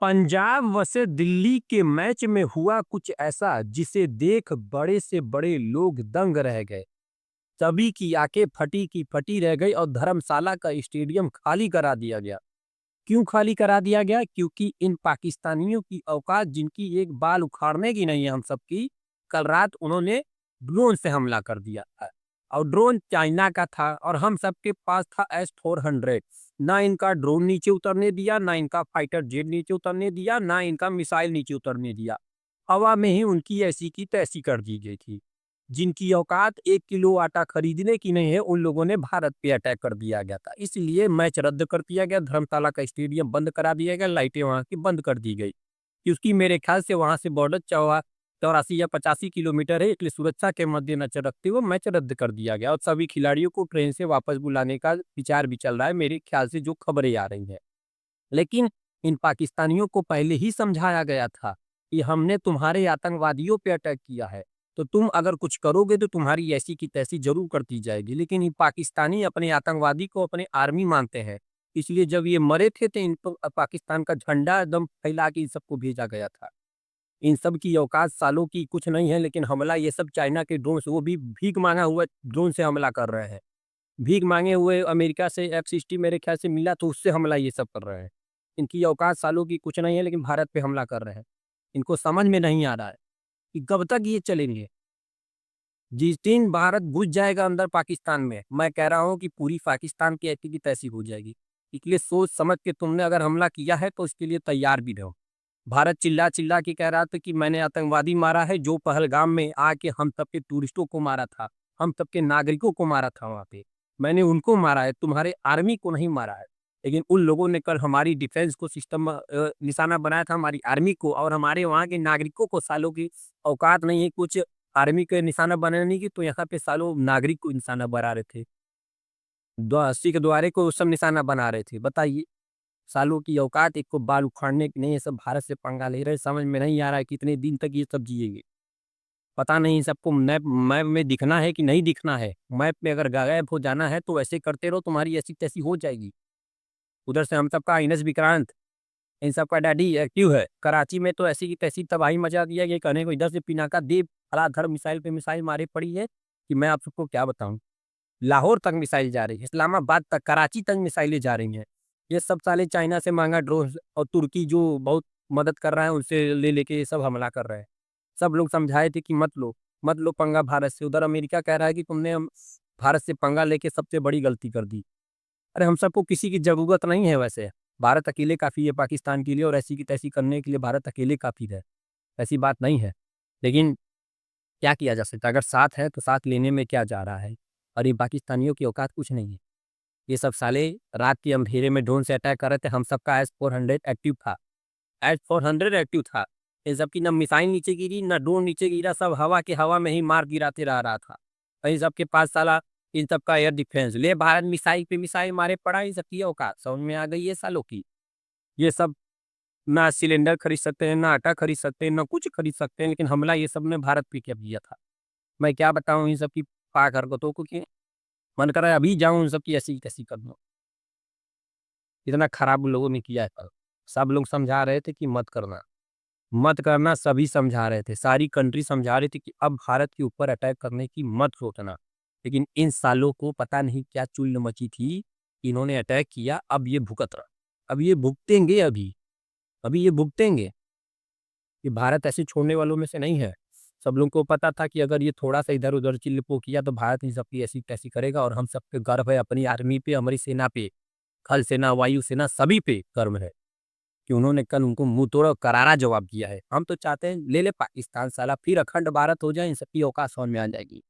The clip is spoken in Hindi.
पंजाब वर्सेस दिल्ली के मैच में हुआ कुछ ऐसा जिसे देख बड़े से बड़े लोग दंग रह गए। सभी की आंखें फटी की फटी रह गई और धर्मशाला का स्टेडियम खाली करा दिया गया। क्यों खाली करा दिया गया? क्योंकि इन पाकिस्तानियों की औकात जिनकी एक बाल उखाड़ने की नहीं है हम सबकी, कल रात उन्होंने ड्रोन से हमला कर दिया है। और ड्रोन चाइना का था और हम सबके पास था S-400। ना इनका ड्रोन नीचे उतरने दिया, ना इनका फाइटर जेट नीचे उतरने दिया, ना इनका मिसाइल नीचे उतरने दिया। हवा में ही उनकी ऐसी की तैसी कर दी गई थी। जिनकी औकात 1 किलो आटा खरीदने की नहीं है, उन लोगों ने भारत पे अटैक कर दिया गया था। इसलिए मैच रद्द कर दिया गया, धर्मशाला का स्टेडियम बंद करा दिया गया, लाइटें वहाँ की बंद कर दी गई। क्योंकि मेरे ख्याल से वहाँ से बॉर्डर 84 या 85 किलोमीटर है, इसलिए सुरक्षा के मद्देनजर रखते हुए मैच रद्द कर दिया गया और सभी खिलाड़ियों को ट्रेन से वापस बुलाने का विचार भी चल रहा है, मेरे ख्याल से जो खबरें आ रही हैं। लेकिन इन पाकिस्तानियों को पहले ही समझाया गया था कि हमने तुम्हारे आतंकवादियों पे अटैक किया है, तो तुम अगर कुछ करोगे तो तुम्हारी ऐसी की तैसी जरूर कर दी जाएगी। लेकिन ये पाकिस्तानी अपने आतंकवादी को अपने आर्मी मानते हैं, इसलिए जब ये मरे थे तो इन पर पाकिस्तान का झंडा एकदम फैला के इन सबको भेजा गया था। इन सब की औकात सालों की कुछ नहीं है, लेकिन हमला ये सब चाइना के ड्रोन से, वो भी भीख मांगा हुआ ड्रोन से हमला कर रहे हैं। भीख मांगे हुए अमेरिका से F-60 मेरे ख्याल से मिला, तो उससे हमला ये सब कर रहे हैं। इनकी औकात सालों की कुछ नहीं है, लेकिन भारत पे हमला कर रहे हैं। इनको समझ में नहीं आ रहा है कि कब तक ये चलेंगे। जिस दिन भारत घुस जाएगा अंदर पाकिस्तान में, मैं कह रहा हूँ कि पूरी पाकिस्तान की ऐसी की तैसी हो जाएगी। इसलिए सोच समझ के तुमने अगर हमला किया है तो उसके लिए तैयार भी रहो। भारत चिल्ला चिल्ला के कह रहा था कि मैंने आतंकवादी मारा है, जो पहलगाम में आके हम सबके टूरिस्टों को मारा था, हम सबके नागरिकों को मारा था वहाँ पे। मैंने उनको मारा है, तुम्हारे आर्मी को नहीं मारा है। लेकिन उन लोगों ने कल हमारी डिफेंस को सिस्टम निशाना बनाया था, हमारी आर्मी को, और हमारे वहाँ के नागरिकों को। सालों की औकात नहीं है कुछ आर्मी के निशाना बनाने की, तो यहाँ पे सालों नागरिक को निशाना बना रहे थे। 80 के द्वारे को सब निशाना बना रहे थे। बताइए, सालों की औकात, एक को बाल उखाड़ने की नहीं, ये सब भारत से पंगा ले रहे हैं। समझ में नहीं आ रहा है कितने दिन तक ये सब जिएंगे। पता नहीं सबको मैप मैप में दिखना है कि नहीं दिखना है। मैप में अगर गायब हो जाना है तो ऐसे करते रहो, तुम्हारी ऐसी तैसी हो जाएगी। उधर से हम सबका इनस विक्रांत, इन सबका डैडी एक्टिव है। कराची में तो ऐसी की तैसी तबाही मचा दिया कि कहने को, इधर से पिनाका देव धराधर मिसाइल पे मिसाइल मारे पड़ी है कि मैं आप सबको क्या बताऊं। लाहौर तक मिसाइल जा रही है, इस्लामाबाद तक, कराची तक मिसाइलें जा रही हैं। ये सब साले चाइना से महंगा ड्रोन और तुर्की जो बहुत मदद कर रहा है उनसे ले लेके ये सब हमला कर रहे हैं। सब लोग समझाए थे कि मत लो पंगा भारत से। उधर अमेरिका कह रहा है कि तुमने भारत से पंगा लेके सबसे बड़ी गलती कर दी। अरे हम सबको किसी की जरूरत नहीं है वैसे। भारत अकेले काफ़ी है पाकिस्तान के लिए, और ऐसी की तैसी करने के लिए भारत अकेले काफ़ी है। ऐसी बात नहीं है। लेकिन क्या किया जा सकता है? अगर साथ है तो साथ लेने में क्या जा रहा है? और ये पाकिस्तानियों की औकात कुछ नहीं है। ये सब साले रात के अंधेरे में ड्रोन से अटैक कर रहे थे। हम सबका S-400 एक्टिव था। S-400 एक्टिव था। इन सबकी ना मिसाइल नीचे गिरी, ना ड्रोन नीचे गिरा, सब हवा के हवा में ही मार गिराते रह रहा था। और इन सबके पास साला इन सबका एयर डिफेंस, ले भारत मिसाइल पे मिसाइल मारे पड़ा। इन सबकी औकात समझ में आ गई है सालों की। ये सब ना सिलेंडर खरीद सकते हैं, ना आटा खरीद सकते हैं, ना कुछ खरीद सकते हैं, लेकिन हमला ये सब ने भारत पे क्या किया था। मैं क्या बताऊँ इन सब की पाक हरकतों को कि मन कर रहा है अभी जाऊँ, उन सब की ऐसी तैसी कर दूँ। इतना खराब उन लोगों ने किया है कल। सब लोग समझा रहे थे कि मत करना, मत करना, सभी समझा रहे थे। सारी कंट्री समझा रही थी कि अब भारत के ऊपर अटैक करने की मत सोचना। लेकिन इन सालों को पता नहीं क्या चुल मची थी, कि इन्होंने अटैक किया, अब ये भुगत रहा। अब ये भुगतेंगे अभी ये भुगतेंगे। ये भारत ऐसे छोड़ने वालों में से नहीं है। सब लोगों को पता था कि अगर ये थोड़ा-सा इधर-उधर चिल्ल-पो किया तो भारत इन सबकी ऐसी-तैसी करेगा, और हम सब पे गर्व है, अपनी आर्मी पे, हमारी सेना पे, थल सेना, वायु सेना, सभी पे गर्व है कि उन्होंने कल उनको मुँहतोड़ करारा जवाब दिया है। हम तो चाहते हैं ले ले पाकिस्तान साला, फिर अखंड भारत हो जाए, इन सबकी औकात समझ में आ जाएगी।